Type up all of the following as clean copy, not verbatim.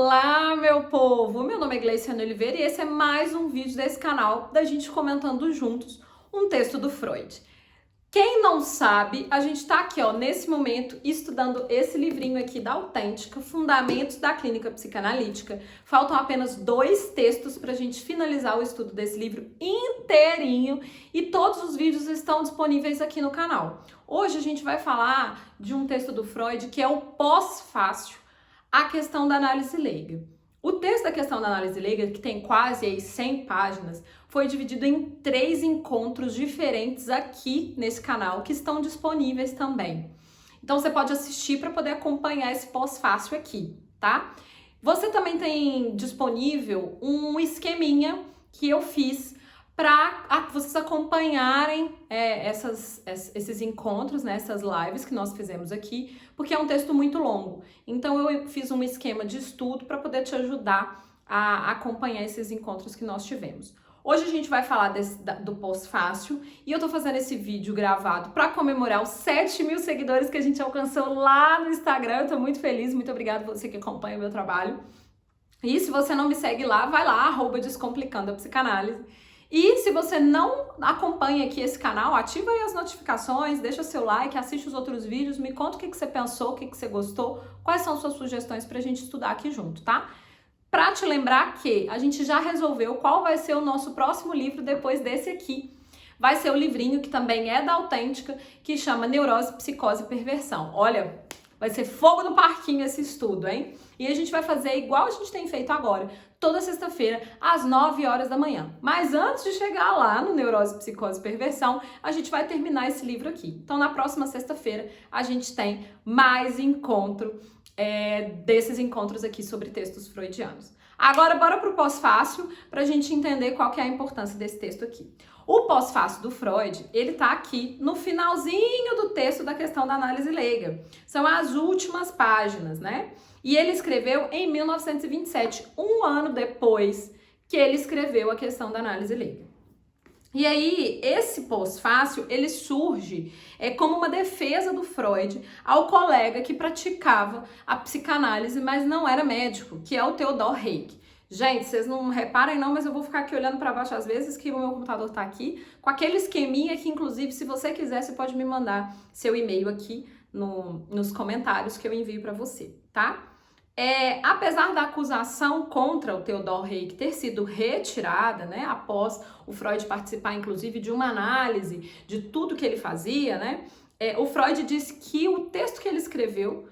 Olá, meu povo! Meu nome é Gleiciane Oliveira e esse é mais um vídeo desse canal da gente comentando juntos um texto do Freud. Quem não sabe, a gente tá aqui, ó, nesse momento, estudando esse livrinho aqui da Autêntica, Fundamentos da Clínica Psicanalítica. Faltam apenas 2 textos pra gente finalizar o estudo desse livro inteirinho e todos os vídeos estão disponíveis aqui no canal. Hoje a gente vai falar de um texto do Freud que é o pós-fácil, a questão da análise leiga. O texto da questão da análise leiga, que tem quase aí 100 páginas, foi dividido em 3 encontros diferentes aqui nesse canal, que estão disponíveis também. Então você pode assistir para poder acompanhar esse pós-fácil aqui, tá? Você também tem disponível um esqueminha que eu fiz para vocês acompanharem esses encontros, né, essas lives que nós fizemos aqui, porque é um texto muito longo. Então eu fiz um esquema de estudo para poder te ajudar a acompanhar esses encontros que nós tivemos. Hoje a gente vai falar do pós-fácil e eu tô fazendo esse vídeo gravado para comemorar os 7.000 seguidores que a gente alcançou lá no Instagram. Eu tô muito feliz, muito obrigada a você que acompanha o meu trabalho. E se você não me segue lá, vai lá, @descomplicando a psicanálise. E se você não acompanha aqui esse canal, ativa aí as notificações, deixa seu like, assiste os outros vídeos, me conta o que você pensou, o que você gostou, quais são suas sugestões pra gente estudar aqui junto, tá? Pra te lembrar que a gente já resolveu qual vai ser o nosso próximo livro depois desse aqui. Vai ser o livrinho que também é da Autêntica, que chama Neurose, Psicose e Perversão. Olha, vai ser fogo no parquinho esse estudo, hein? E a gente vai fazer igual a gente tem feito agora, toda sexta-feira, às 9 horas da manhã. Mas antes de chegar lá no Neurose, Psicose e Perversão, a gente vai terminar esse livro aqui. Então, na próxima sexta-feira, a gente tem mais encontro desses encontros aqui sobre textos freudianos. Agora, bora pro pós-fácil, pra gente entender qual que é a importância desse texto aqui. O pós-fácil do Freud, ele tá aqui no finalzinho do texto da questão da análise leiga. São as últimas páginas, né? E ele escreveu em 1927, um ano depois que ele escreveu a questão da análise leiga. E aí, esse pós-fácil, ele surge como uma defesa do Freud ao colega que praticava a psicanálise, mas não era médico, que é o Theodor Reik. Gente, vocês não reparem não, mas eu vou ficar aqui olhando para baixo às vezes, que o meu computador tá aqui, com aquele esqueminha que, inclusive, se você quiser, você pode me mandar seu e-mail aqui nos comentários que eu envio para você, tá? Apesar da acusação contra o Theodor Reik ter sido retirada, né, após o Freud participar, inclusive, de uma análise de tudo que ele fazia, né, o Freud disse que o texto que ele escreveu,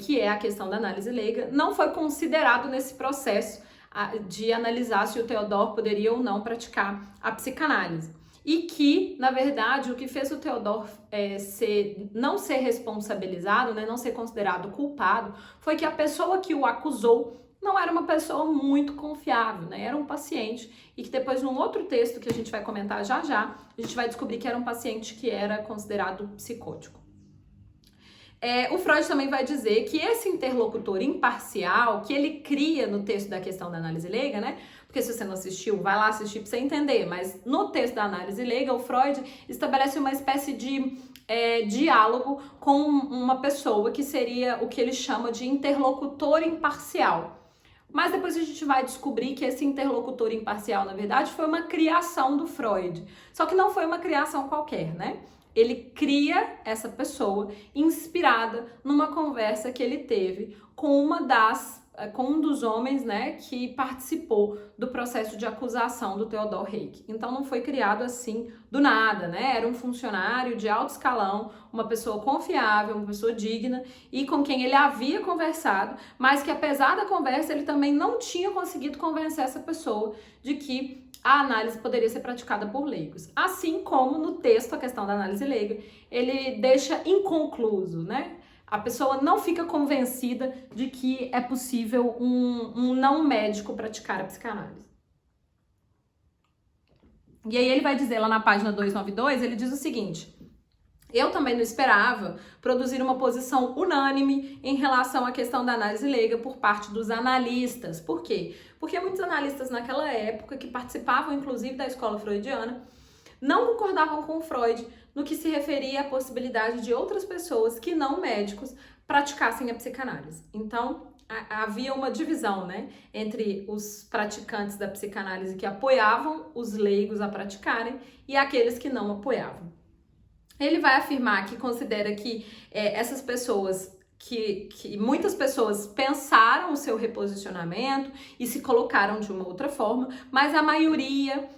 que é a questão da análise leiga, não foi considerado nesse processo de analisar se o Theodor poderia ou não praticar a psicanálise. E que, na verdade, o que fez o Theodor não ser responsabilizado, né, não ser considerado culpado, foi que a pessoa que o acusou não era uma pessoa muito confiável, né? Era um paciente e que depois, num outro texto que a gente vai comentar já já, a gente vai descobrir que era um paciente que era considerado psicótico. O Freud também vai dizer que esse interlocutor imparcial que ele cria no texto da questão da análise leiga, né? Porque se você não assistiu, vai lá assistir para você entender. Mas no texto da análise leiga, o Freud estabelece uma espécie de diálogo com uma pessoa que seria o que ele chama de interlocutor imparcial. Mas depois a gente vai descobrir que esse interlocutor imparcial, na verdade, foi uma criação do Freud. Só que não foi uma criação qualquer, né? Ele cria essa pessoa inspirada numa conversa que ele teve com um dos homens, né, que participou do processo de acusação do Theodor Reik. Então não foi criado assim do nada, né? Era um funcionário de alto escalão, uma pessoa confiável, uma pessoa digna e com quem ele havia conversado, mas que apesar da conversa ele também não tinha conseguido convencer essa pessoa de que a análise poderia ser praticada por leigos. Assim como no texto, a questão da análise leiga, ele deixa inconcluso, né? A pessoa não fica convencida de que é possível um não médico praticar a psicanálise. E aí ele vai dizer lá na página 292, ele diz o seguinte: eu também não esperava produzir uma posição unânime em relação à questão da análise leiga por parte dos analistas. Por quê? Porque muitos analistas naquela época, que participavam inclusive da escola freudiana, não concordavam com Freud no que se referia à possibilidade de outras pessoas que não médicos praticassem a psicanálise. Então, havia uma divisão, né, entre os praticantes da psicanálise que apoiavam os leigos a praticarem e aqueles que não apoiavam. Ele vai afirmar que considera que essas pessoas, que muitas pessoas pensaram o seu reposicionamento e se colocaram de uma outra forma, mas a maioria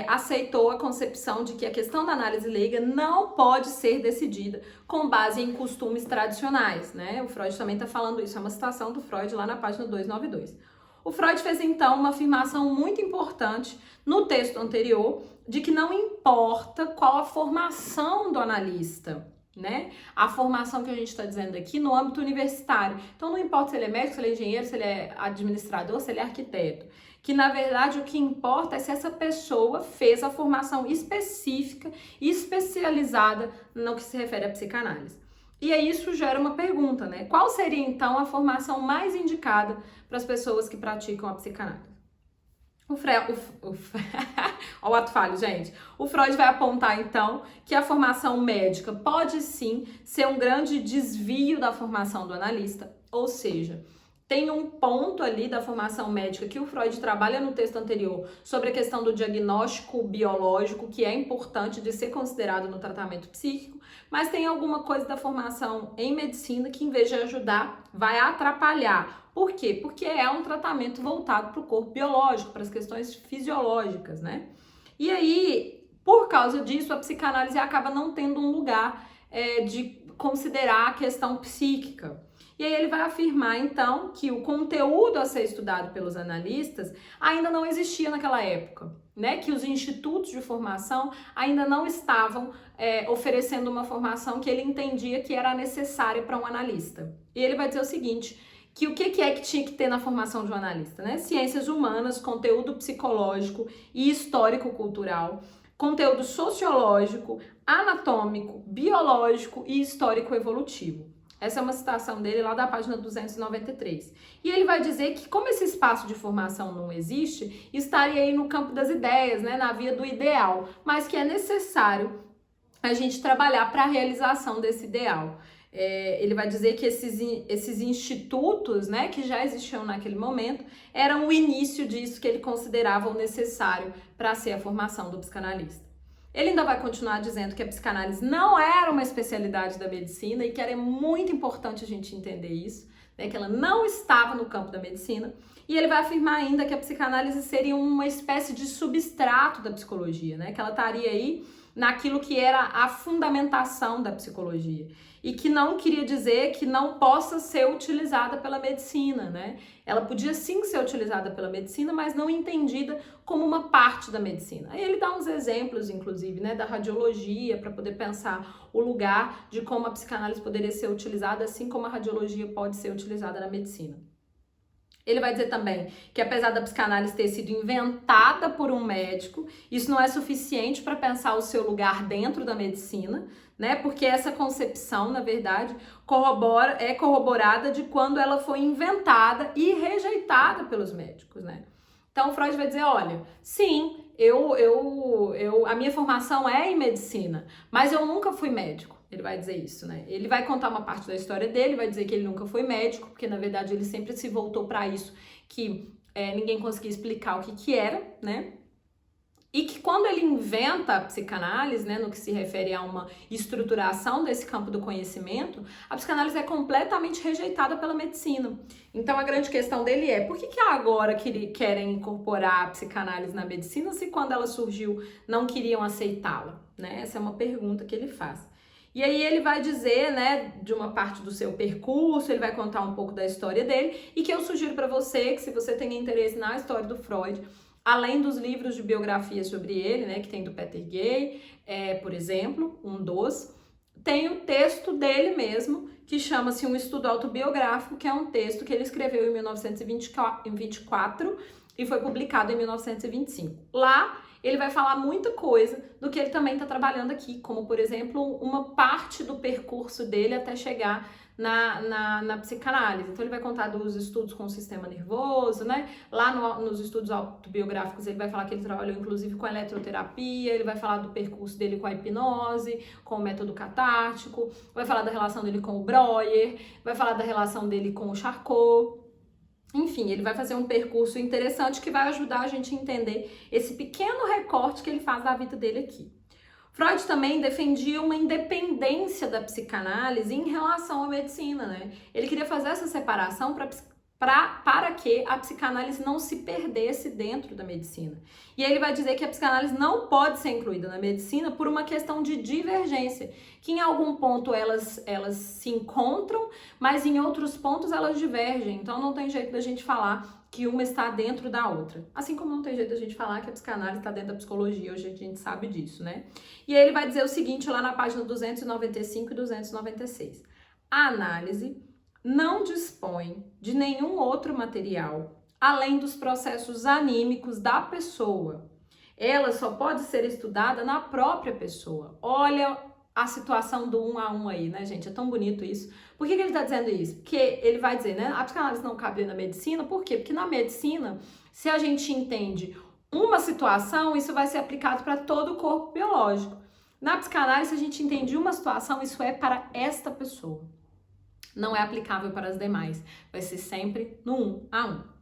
aceitou a concepção de que a questão da análise leiga não pode ser decidida com base em costumes tradicionais, né? O Freud também está falando isso, é uma citação do Freud lá na página 292. O Freud fez então uma afirmação muito importante no texto anterior de que não importa qual a formação do analista, né? A formação que a gente está dizendo aqui no âmbito universitário. Então não importa se ele é médico, se ele é engenheiro, se ele é administrador, se ele é arquiteto. Que na verdade o que importa é se essa pessoa fez a formação específica e especializada no que se refere à psicanálise. E aí isso gera uma pergunta, né? Qual seria então a formação mais indicada para as pessoas que praticam a psicanálise? Olha o ato falho, gente. O Freud vai apontar, então, que a formação médica pode sim ser um grande desvio da formação do analista, ou seja, tem um ponto ali da formação médica que o Freud trabalha no texto anterior sobre a questão do diagnóstico biológico, que é importante de ser considerado no tratamento psíquico, mas tem alguma coisa da formação em medicina que, em vez de ajudar, vai atrapalhar. Por quê? Porque é um tratamento voltado para o corpo biológico, para as questões fisiológicas, né? E aí, por causa disso, a psicanálise acaba não tendo um lugar de considerar a questão psíquica. E aí ele vai afirmar, então, que o conteúdo a ser estudado pelos analistas ainda não existia naquela época, né? Que os institutos de formação ainda não estavam oferecendo uma formação que ele entendia que era necessária para um analista. E ele vai dizer o seguinte, que o que é que tinha que ter na formação de um analista, né? Ciências humanas, conteúdo psicológico e histórico-cultural, conteúdo sociológico, anatômico, biológico e histórico-evolutivo. Essa é uma citação dele lá da página 293. E ele vai dizer que como esse espaço de formação não existe, estaria aí no campo das ideias, né, na via do ideal, mas que é necessário a gente trabalhar para a realização desse ideal. Ele vai dizer que esses institutos, né, que já existiam naquele momento, eram o início disso que ele considerava o necessário para ser a formação do psicanalista. Ele ainda vai continuar dizendo que a psicanálise não era uma especialidade da medicina e que era muito importante a gente entender isso, né, que ela não estava no campo da medicina. E ele vai afirmar ainda que a psicanálise seria uma espécie de substrato da psicologia, né, que ela estaria aí naquilo que era a fundamentação da psicologia e que não queria dizer que não possa ser utilizada pela medicina, né? Ela podia sim ser utilizada pela medicina, mas não entendida como uma parte da medicina. Aí ele dá uns exemplos, inclusive, né, da radiologia, para poder pensar o lugar de como a psicanálise poderia ser utilizada, assim como a radiologia pode ser utilizada na medicina. Ele vai dizer também que apesar da psicanálise ter sido inventada por um médico, isso não é suficiente para pensar o seu lugar dentro da medicina, né? Porque essa concepção, na verdade, é corroborada de quando ela foi inventada e rejeitada pelos médicos, né? Então, Freud vai dizer, olha, sim, a minha formação é em medicina, mas eu nunca fui médico. Ele vai dizer isso, né? Ele vai contar uma parte da história dele, vai dizer que ele nunca foi médico, porque na verdade ele sempre se voltou para isso, que ninguém conseguia explicar o que era, né? E que quando ele inventa a psicanálise, né, no que se refere a uma estruturação desse campo do conhecimento, a psicanálise é completamente rejeitada pela medicina. Então a grande questão dele é, por que agora querem incorporar a psicanálise na medicina se quando ela surgiu não queriam aceitá-la? Né? Essa é uma pergunta que ele faz. E aí ele vai dizer, né, de uma parte do seu percurso, ele vai contar um pouco da história dele e que eu sugiro para você que se você tem interesse na história do Freud, além dos livros de biografia sobre ele, né, que tem do Peter Gay, por exemplo, um dos, tem o texto dele mesmo, que chama-se Um Estudo Autobiográfico, que é um texto que ele escreveu em 1924 e foi publicado em 1925. Lá, ele vai falar muita coisa do que ele também está trabalhando aqui, como, por exemplo, uma parte do percurso dele até chegar na psicanálise. Então, ele vai contar dos estudos com o sistema nervoso, né? Lá nos estudos autobiográficos, ele vai falar que ele trabalhou, inclusive, com a eletroterapia, ele vai falar do percurso dele com a hipnose, com o método catártico, vai falar da relação dele com o Breuer, vai falar da relação dele com o Charcot. Enfim, ele vai fazer um percurso interessante que vai ajudar a gente a entender esse pequeno recorte que ele faz da vida dele aqui. Freud também defendia uma independência da psicanálise em relação à medicina, né? Ele queria fazer essa separação para que a psicanálise não se perdesse dentro da medicina. E aí ele vai dizer que a psicanálise não pode ser incluída na medicina por uma questão de divergência, que em algum ponto elas se encontram, mas em outros pontos elas divergem. Então não tem jeito da gente falar que uma está dentro da outra. Assim como não tem jeito da gente falar que a psicanálise está dentro da psicologia, hoje a gente sabe disso, né? E aí ele vai dizer o seguinte lá na página 295 e 296. A análise não dispõe de nenhum outro material além dos processos anímicos da pessoa. Ela só pode ser estudada na própria pessoa. Olha a situação do 1 a 1 aí, né, gente? É tão bonito isso. Por que ele está dizendo isso? Porque ele vai dizer, né, a psicanálise não cabe na medicina. Por quê? Porque na medicina, se a gente entende uma situação, isso vai ser aplicado para todo o corpo biológico. Na psicanálise, se a gente entende uma situação, isso é para esta pessoa. Não é aplicável para as demais. Vai ser sempre no 1 a 1.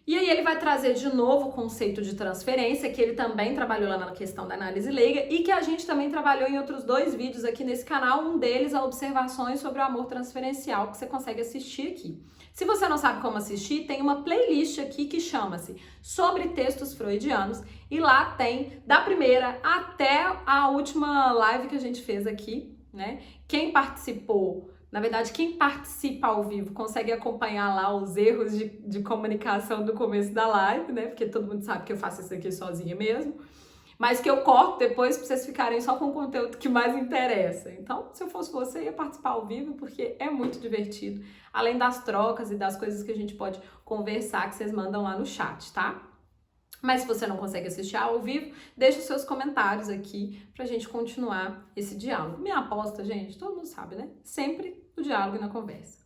E aí ele vai trazer de novo o conceito de transferência, que ele também trabalhou lá na questão da análise leiga e que a gente também trabalhou em outros 2 vídeos aqui nesse canal, um deles, observações sobre o amor transferencial, que você consegue assistir aqui. Se você não sabe como assistir, tem uma playlist aqui que chama-se Sobre Textos Freudianos e lá tem da primeira até a última live que a gente fez aqui, né? Quem participou... Na verdade, quem participa ao vivo consegue acompanhar lá os erros de comunicação do começo da live, né? Porque todo mundo sabe que eu faço isso aqui sozinha mesmo. Mas que eu corto depois para vocês ficarem só com o conteúdo que mais interessa. Então, se eu fosse você, eu ia participar ao vivo porque é muito divertido. Além das trocas e das coisas que a gente pode conversar que vocês mandam lá no chat, tá? Mas se você não consegue assistir ao vivo, deixa os seus comentários aqui pra gente continuar esse diálogo. Minha aposta, gente, todo mundo sabe, né? Sempre no diálogo e na conversa.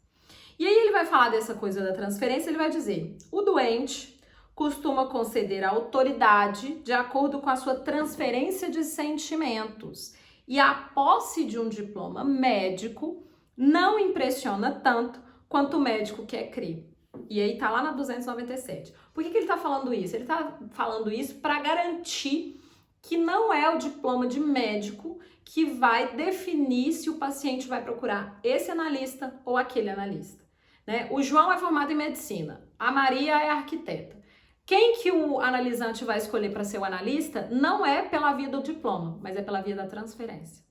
E aí ele vai falar dessa coisa da transferência, ele vai dizer: o doente costuma conceder a autoridade de acordo com a sua transferência de sentimentos. E a posse de um diploma médico não impressiona tanto quanto o médico quer crer. E aí tá lá na 297. Por que ele tá falando isso? Ele tá falando isso para garantir que não é o diploma de médico que vai definir se o paciente vai procurar esse analista ou aquele analista, né? O João é formado em medicina, a Maria é arquiteta. Quem que o analisante vai escolher para ser o analista não é pela via do diploma, mas é pela via da transferência.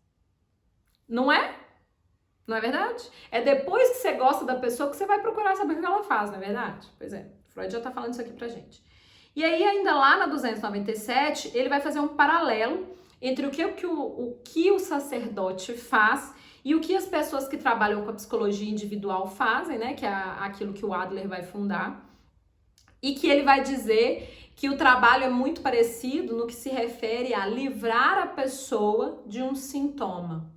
Não é? Não é verdade? É depois que você gosta da pessoa que você vai procurar saber o que ela faz, não é verdade? Pois é, Freud já tá falando isso aqui pra gente. E aí, ainda lá na 297, ele vai fazer um paralelo entre o que o sacerdote faz e o que as pessoas que trabalham com a psicologia individual fazem, né? Que é aquilo que o Adler vai fundar. E que ele vai dizer que o trabalho é muito parecido no que se refere a livrar a pessoa de um sintoma.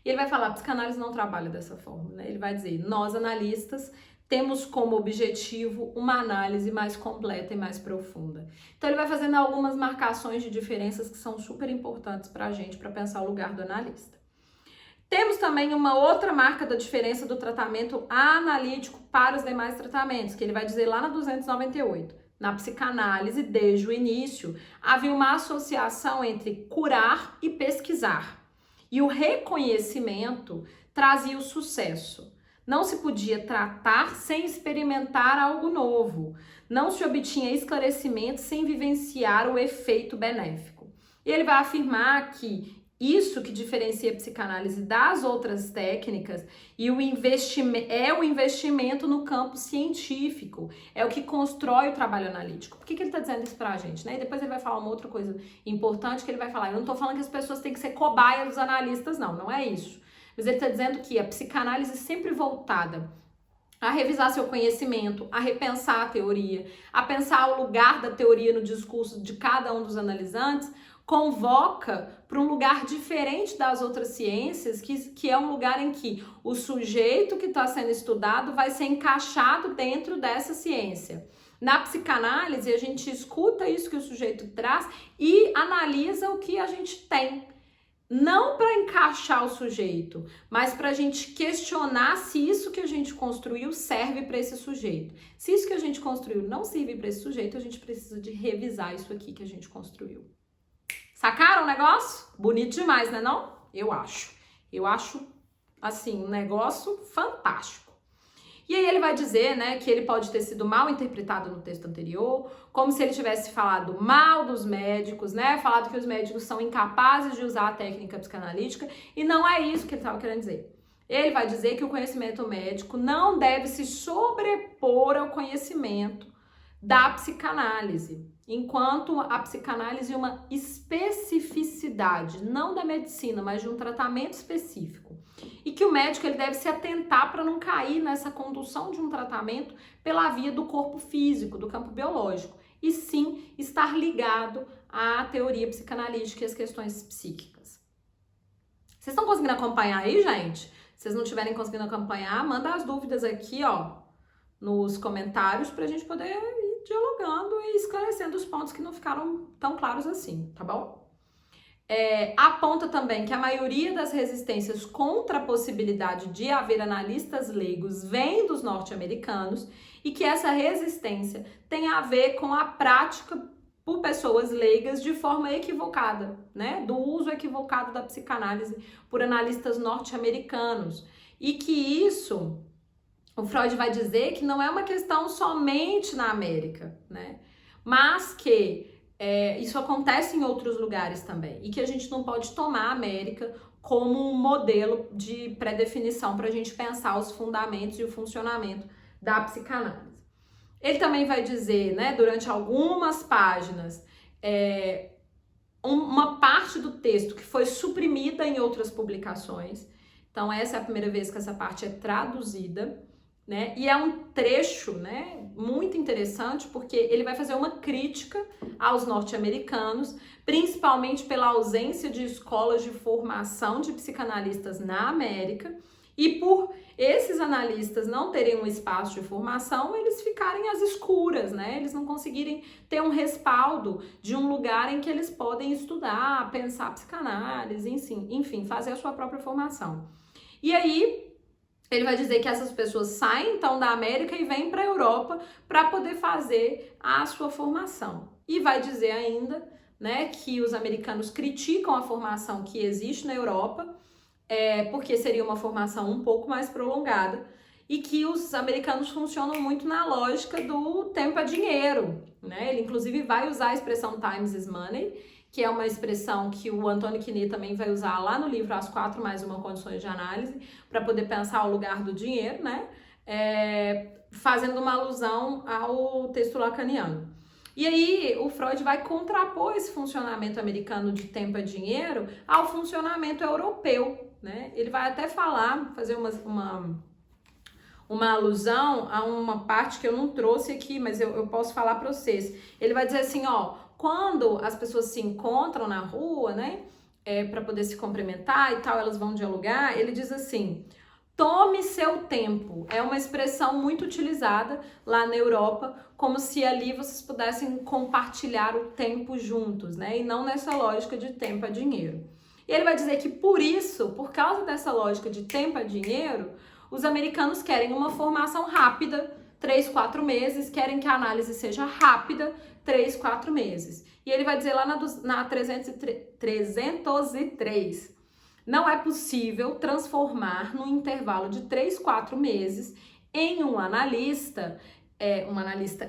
E ele vai falar, a psicanálise não trabalha dessa forma, né? Ele vai dizer, nós analistas temos como objetivo uma análise mais completa e mais profunda. Então ele vai fazendo algumas marcações de diferenças que são super importantes para a gente, para pensar o lugar do analista. Temos também uma outra marca da diferença do tratamento analítico para os demais tratamentos, que ele vai dizer lá na 298. Na psicanálise, desde o início, havia uma associação entre curar e pesquisar. E o reconhecimento trazia o sucesso. Não se podia tratar sem experimentar algo novo. Não se obtinha esclarecimento sem vivenciar o efeito benéfico. E ele vai afirmar que isso que diferencia a psicanálise das outras técnicas e o investimento no campo científico, é o que constrói o trabalho analítico. Por que ele está dizendo isso pra gente, né? E depois ele vai falar uma outra coisa importante que ele vai falar. Eu não estou falando que as pessoas têm que ser cobaia dos analistas, não é isso. Mas ele está dizendo que a psicanálise sempre voltada a revisar seu conhecimento, a repensar a teoria, a pensar o lugar da teoria no discurso de cada um dos analisantes, convoca para um lugar diferente das outras ciências, que é um lugar em que o sujeito que está sendo estudado vai ser encaixado dentro dessa ciência. Na psicanálise, a gente escuta isso que o sujeito traz e analisa o que a gente tem. não para encaixar o sujeito, mas para a gente questionar se isso que a gente construiu serve para esse sujeito. Se isso que a gente construiu não serve para esse sujeito, a gente precisa de revisar isso aqui que a gente construiu. Sacaram o negócio? Bonito demais, né não? Eu acho. Eu acho, assim, um negócio fantástico. E aí ele vai dizer, né, que ele pode ter sido mal interpretado no texto anterior, como se ele tivesse falado mal dos médicos, né, falado que os médicos são incapazes de usar a técnica psicanalítica, e não é isso que ele estava querendo dizer. Ele vai dizer que o conhecimento médico não deve se sobrepor ao conhecimento da psicanálise, enquanto a psicanálise é uma especificidade, não da medicina, mas de um tratamento específico. E que o médico ele deve se atentar para não cair nessa condução de um tratamento pela via do corpo físico, do campo biológico, e sim estar ligado à teoria psicanalítica e às questões psíquicas. Vocês estão conseguindo acompanhar aí, gente? Se vocês não estiverem conseguindo acompanhar, manda as dúvidas aqui, ó, nos comentários para a gente poder ir dialogando e esclarecendo os pontos que não ficaram tão claros assim, tá bom? Aponta também que a maioria das resistências contra a possibilidade de haver analistas leigos vem dos norte-americanos e que essa resistência tem a ver com a prática por pessoas leigas de forma equivocada, né? Do uso equivocado da psicanálise por analistas norte-americanos. E que isso, o Freud vai dizer que não é uma questão somente na América, né? Mas que isso acontece em outros lugares também, e que a gente não pode tomar a América como um modelo de pré-definição para a gente pensar os fundamentos e o funcionamento da psicanálise. Ele também vai dizer, né, durante algumas páginas, uma parte do texto que foi suprimida em outras publicações. Então essa é a primeira vez que essa parte é traduzida, né? E é um trecho, né, muito interessante, porque ele vai fazer uma crítica aos norte-americanos, principalmente pela ausência de escolas de formação de psicanalistas na América, e por esses analistas não terem um espaço de formação, eles ficarem às escuras, né? Eles não conseguirem ter um respaldo de um lugar em que eles podem estudar, pensar psicanálise, enfim, fazer a sua própria formação. E aí ele vai dizer que essas pessoas saem então da América e vêm para a Europa para poder fazer a sua formação. E vai dizer ainda, né, que os americanos criticam a formação que existe na Europa, porque seria uma formação um pouco mais prolongada, e que os americanos funcionam muito na lógica do tempo é dinheiro, né? Ele inclusive vai usar a expressão time is money, que é uma expressão que o Antônio Quinet também vai usar lá no livro As 4 mais 1 Condições de Análise, para poder pensar o lugar do dinheiro, né? Fazendo uma alusão ao texto lacaniano. E aí o Freud vai contrapor esse funcionamento americano de tempo é dinheiro ao funcionamento europeu, né? Ele vai até fazer uma alusão a uma parte que eu não trouxe aqui, mas eu posso falar para vocês. Ele vai dizer assim, ó, quando as pessoas se encontram na rua, né, para poder se cumprimentar e tal, elas vão dialogar, ele diz assim, tome seu tempo. É uma expressão muito utilizada lá na Europa, como se ali vocês pudessem compartilhar o tempo juntos, né, e não nessa lógica de tempo é dinheiro. E ele vai dizer que por causa dessa lógica de tempo é dinheiro, os americanos querem uma formação rápida, 3, 4 meses, querem que a análise seja rápida, 3, 4 meses. E ele vai dizer lá na 303, não é possível transformar no intervalo de 3, 4 meses em um analista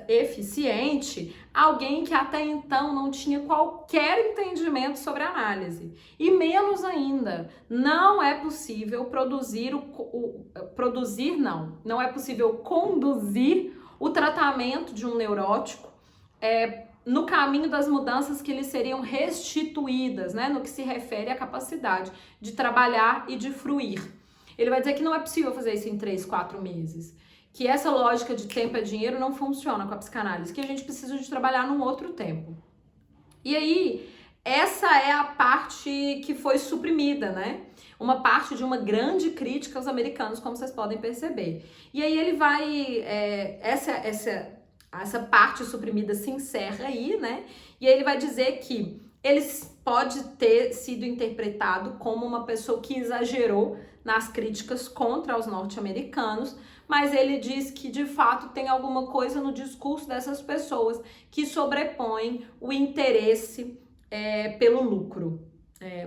eficiente, alguém que até então não tinha qualquer entendimento sobre análise. E menos ainda, não é possível não é possível conduzir o tratamento de um neurótico no caminho das mudanças que lhe seriam restituídas, né, no que se refere à capacidade de trabalhar e de fruir. Ele vai dizer que não é possível fazer isso em 3, 4 meses. Que essa lógica de tempo é dinheiro não funciona com a psicanálise, que a gente precisa de trabalhar num outro tempo. E aí, essa é a parte que foi suprimida, né? Uma parte de uma grande crítica aos americanos, como vocês podem perceber. E aí ele vai... essa parte suprimida se encerra aí, né? E aí ele vai dizer que ele pode ter sido interpretado como uma pessoa que exagerou nas críticas contra os norte-americanos, mas ele diz que de fato tem alguma coisa no discurso dessas pessoas que sobrepõe o interesse pelo lucro,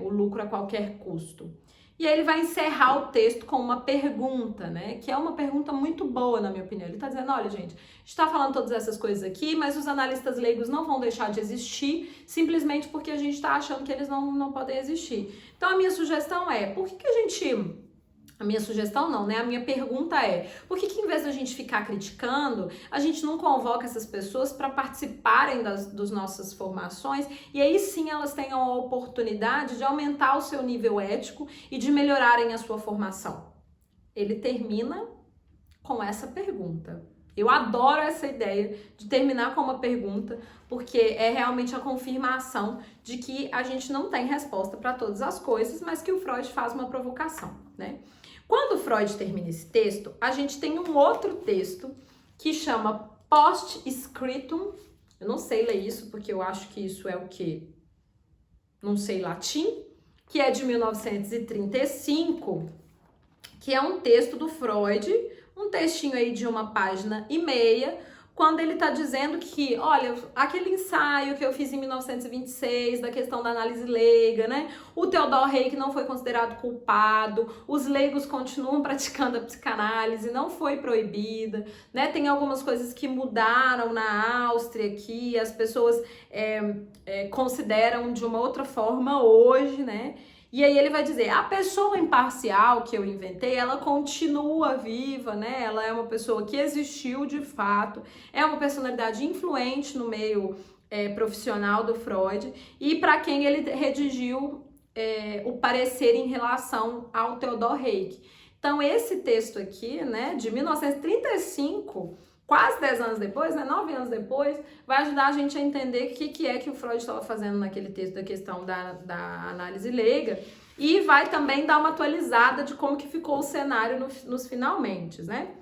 o lucro a qualquer custo. E aí ele vai encerrar o texto com uma pergunta, né? Que é uma pergunta muito boa, na minha opinião. Ele tá dizendo, olha, gente, a gente tá falando todas essas coisas aqui, mas os analistas leigos não vão deixar de existir simplesmente porque a gente tá achando que eles não podem existir. Então a minha sugestão é, por que a gente... A minha sugestão não, né? A minha pergunta é, por que em vez da gente ficar criticando, a gente não convoca essas pessoas para participarem das nossas formações e aí sim elas tenham a oportunidade de aumentar o seu nível ético e de melhorarem a sua formação? Ele termina com essa pergunta. Eu adoro essa ideia de terminar com uma pergunta, porque é realmente a confirmação de que a gente não tem resposta para todas as coisas, mas que o Freud faz uma provocação, né? Quando Freud termina esse texto, a gente tem um outro texto que chama Post-Scriptum. Eu não sei ler isso, porque eu acho que isso é o quê? Não sei latim, que é de 1935, que é um texto do Freud, um textinho aí de 1,5 páginas, quando ele tá dizendo que, olha, aquele ensaio que eu fiz em 1926, da questão da análise leiga, né? O Theodor Reik não foi considerado culpado, os leigos continuam praticando a psicanálise, não foi proibida, né? Tem algumas coisas que mudaram na Áustria aqui, as pessoas consideram de uma outra forma hoje, né? E aí ele vai dizer, a pessoa imparcial que eu inventei, ela continua viva, né? Ela é uma pessoa que existiu de fato, é uma personalidade influente no meio profissional do Freud e para quem ele redigiu o parecer em relação ao Theodor Reik. Então esse texto aqui, né, de 1935, quase 10 anos depois, né, 9 anos depois, vai ajudar a gente a entender o que é que o Freud estava fazendo naquele texto da questão da análise leiga e vai também dar uma atualizada de como que ficou o cenário nos finalmente, né?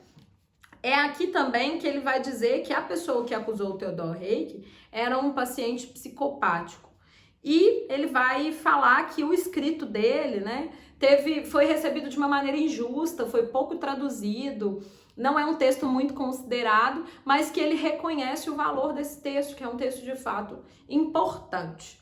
É aqui também que ele vai dizer que a pessoa que acusou o Theodor Reik era um paciente psicopático. E ele vai falar que o escrito dele, né, foi recebido de uma maneira injusta, foi pouco traduzido, não é um texto muito considerado, mas que ele reconhece o valor desse texto, que é um texto de fato importante.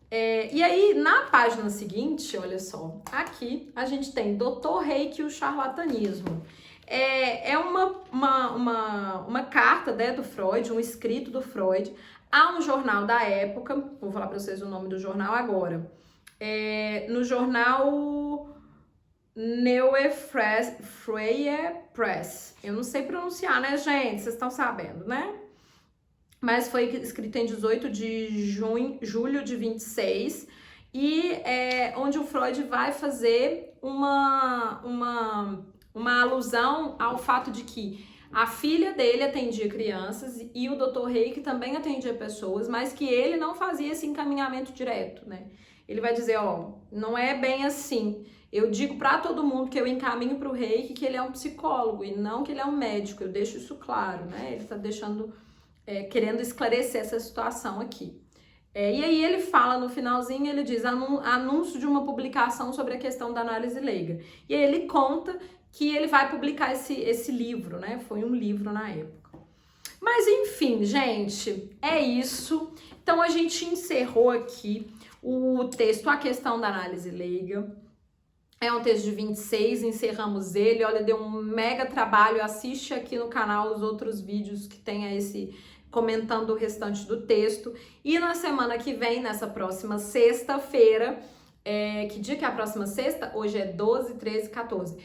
E aí, na página seguinte, olha só, aqui a gente tem Dr. Reik e o charlatanismo. É uma carta, né, do Freud, um escrito do Freud, a um jornal da época, vou falar para vocês o nome do jornal agora, no jornal Neue Freie Press. Eu não sei pronunciar, né, gente? Vocês estão sabendo, né? Mas foi escrito em 18 de julho de 26 e onde o Freud vai fazer uma alusão ao fato de que a filha dele atendia crianças e o Dr. Reik também atendia pessoas, mas que ele não fazia esse encaminhamento direto, né? Ele vai dizer, ó, não é bem assim. Eu digo para todo mundo que eu encaminho para o Reik que ele é um psicólogo e não que ele é um médico. Eu deixo isso claro, né? Ele está deixando, querendo esclarecer essa situação aqui. E aí ele fala no finalzinho, ele diz anúncio de uma publicação sobre a questão da análise leiga. E aí ele conta que ele vai publicar esse livro, né? Foi um livro na época. Mas enfim, gente, é isso. Então a gente encerrou aqui o texto A Questão da Análise Leiga. É um texto de 26, encerramos ele. Olha, deu um mega trabalho. Assiste aqui no canal os outros vídeos que tem esse comentando o restante do texto. E na semana que vem, nessa próxima sexta-feira, que dia que é a próxima sexta? Hoje é 12, 13, 14.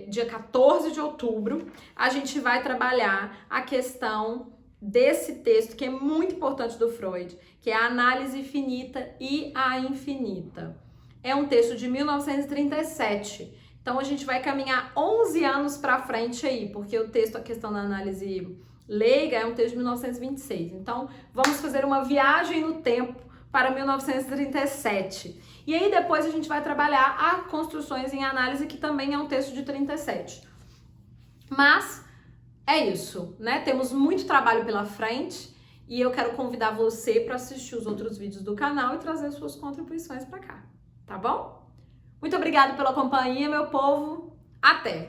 Dia 14 de outubro, a gente vai trabalhar a questão desse texto que é muito importante do Freud, que é a análise finita e a infinita. É um texto de 1937. Então a gente vai caminhar 11 anos para frente aí, porque o texto, a questão da análise leiga, é um texto de 1926. Então vamos fazer uma viagem no tempo para 1937. E aí depois a gente vai trabalhar a Construções em Análise, que também é um texto de 37. Mas é isso, né? Temos muito trabalho pela frente E eu quero convidar você para assistir os outros vídeos do canal e trazer suas contribuições para cá, tá bom? Muito obrigada pela companhia, meu povo. Até!